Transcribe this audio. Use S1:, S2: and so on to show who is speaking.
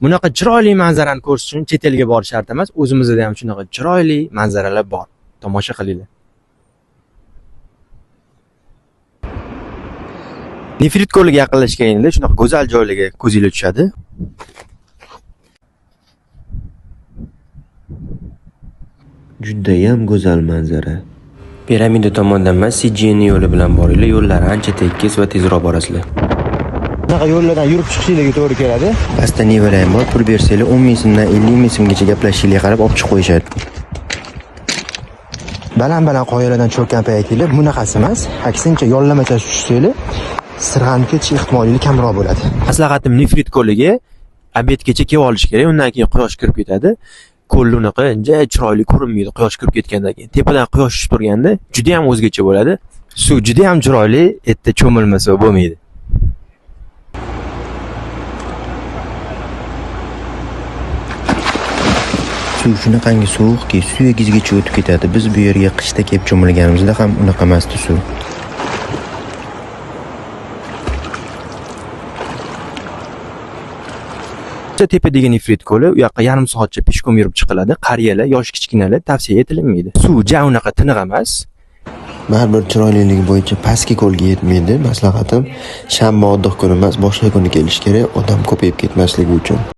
S1: Bunaqa chiroyli manzarani ko'rish uchun chet elga borish shart emas, o'zimizda ham shunaqa chiroyli manzaralar bor. Tomosha qilinglar. Nefrit ko'liga yaqinlashganingizda shunaqa go'zal joylarga ko'zingizga tushadi.
S2: Judayam go'zal manzara.
S1: Piramida tomondan emas, CGN yo'li bilan boringlar. Yo'llar ancha tekis va tezroq borasizlar.
S3: Bunaqa yo'llardan yurib chiqishingizga to'g'ri keladi.
S1: Pastda nevalar ham bor. Pul bersanglar 10 ming so'mdan 50 ming so'mgacha gaplashishingizga qarab olib chiqib qo'yishadi.
S3: Baland qoyalardan cho'kkan paytinglar bunaqasi emas, aksincha yo'llamacha tushsanglar, sirg'anib ketish ehtimoliyati kamroq bo'ladi.
S1: Maslahatim Nefrit ko'liga obedgacha kelib olish kerak. Undan keyin quyosh kirib ketadi. Ko'l unaqa chiroyli ko'rinmaydi quyosh kirib ketgandan keyin. Tepadan quyosh tushib turganda juda ham o'zgacha bo'ladi. Suv juda ham chiroyli, erta cho'milmasa bo'lmaydi.
S2: Suv shunaqangi sovuqki, suyagizgacha o'tib ketadi. Biz bu yerga qishda kelib cho'milganimizda ham unaqa emasdi suv.
S1: Tepadagi Nefrit ko'li, u yoqqa yarim soatcha peshkom yurib chiqiladi. Qariyalar, yosh kichkinalar tavsiya etilmaydi. Suv unaqa tiniq emas.
S2: Baribir chiroyliligi bo'yicha pastki ko'lga yetmaydi. Maslahatim shanba oddiy kun emas, boshqa kuni kelish kerak, odam ko'payib ketmasligi uchun.